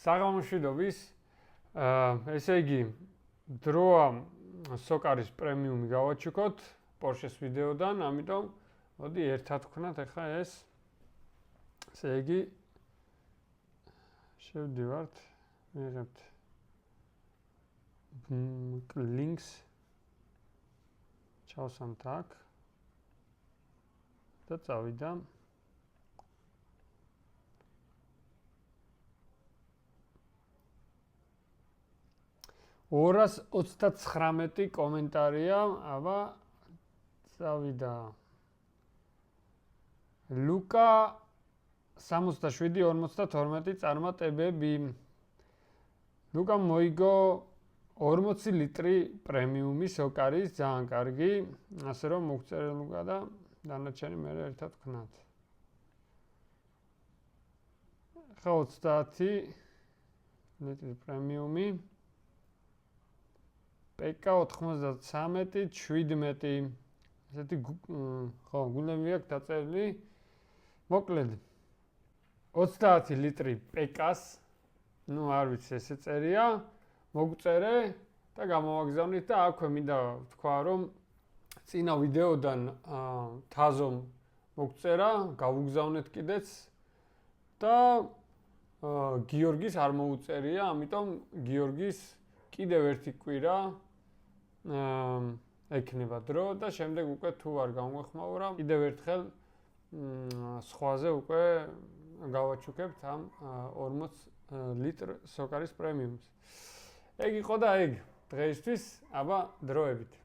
საღამოშვიდობის. ესე იგი, დროა სოკარის პრემიუმი გავაჩუქოთ Porsche-s ვიდეოდან, ამიტომ მოდი ერთად ვქნათ ახლა ეს. ესე იგი, შევდივართ, მივიღებთ links ჩავსამთ აქ და წავიდა. 239 კომენტარია, აბა წავიდა. ლუკა 67-52 წარმატებები. ლუკა მოიგო 40 ლიტრი პრემიუმი სოკარის, ძალიან კარგი. ასე რომ მოგწერე ლუკა და დანარჩენი მე ერთად ვქნათ. ხა 30 ლიტრი პრემიუმი. PK 93, 17. ესეთი ხო, გუნდები აქვს დაწერილი. მოკლედ 30 ლიტრი PK-ს, ну არ ვიცი, ესე წერია, მოგწერე და გამოვაგზავნით და აქვე მინდა ვთქვა, რომ წინა ვიდეოდან თაზომ მოგწერა, გავუგზავნეთ კიდეც და გიორგის არ მოუწერია, ამიტომ გიორგის კიდევ ერთი კვირა ექნება დრო და შემდეგ უკვე თუ არ გამგვეხმაურა, კიდევ ერთხელ სხვაზე უკვე გავაჩუქებთ ამ 40 ლიტრ სოკარის პრემიუმს. ეგ იყო და ეგ დღეისთვის, აბა დროებით.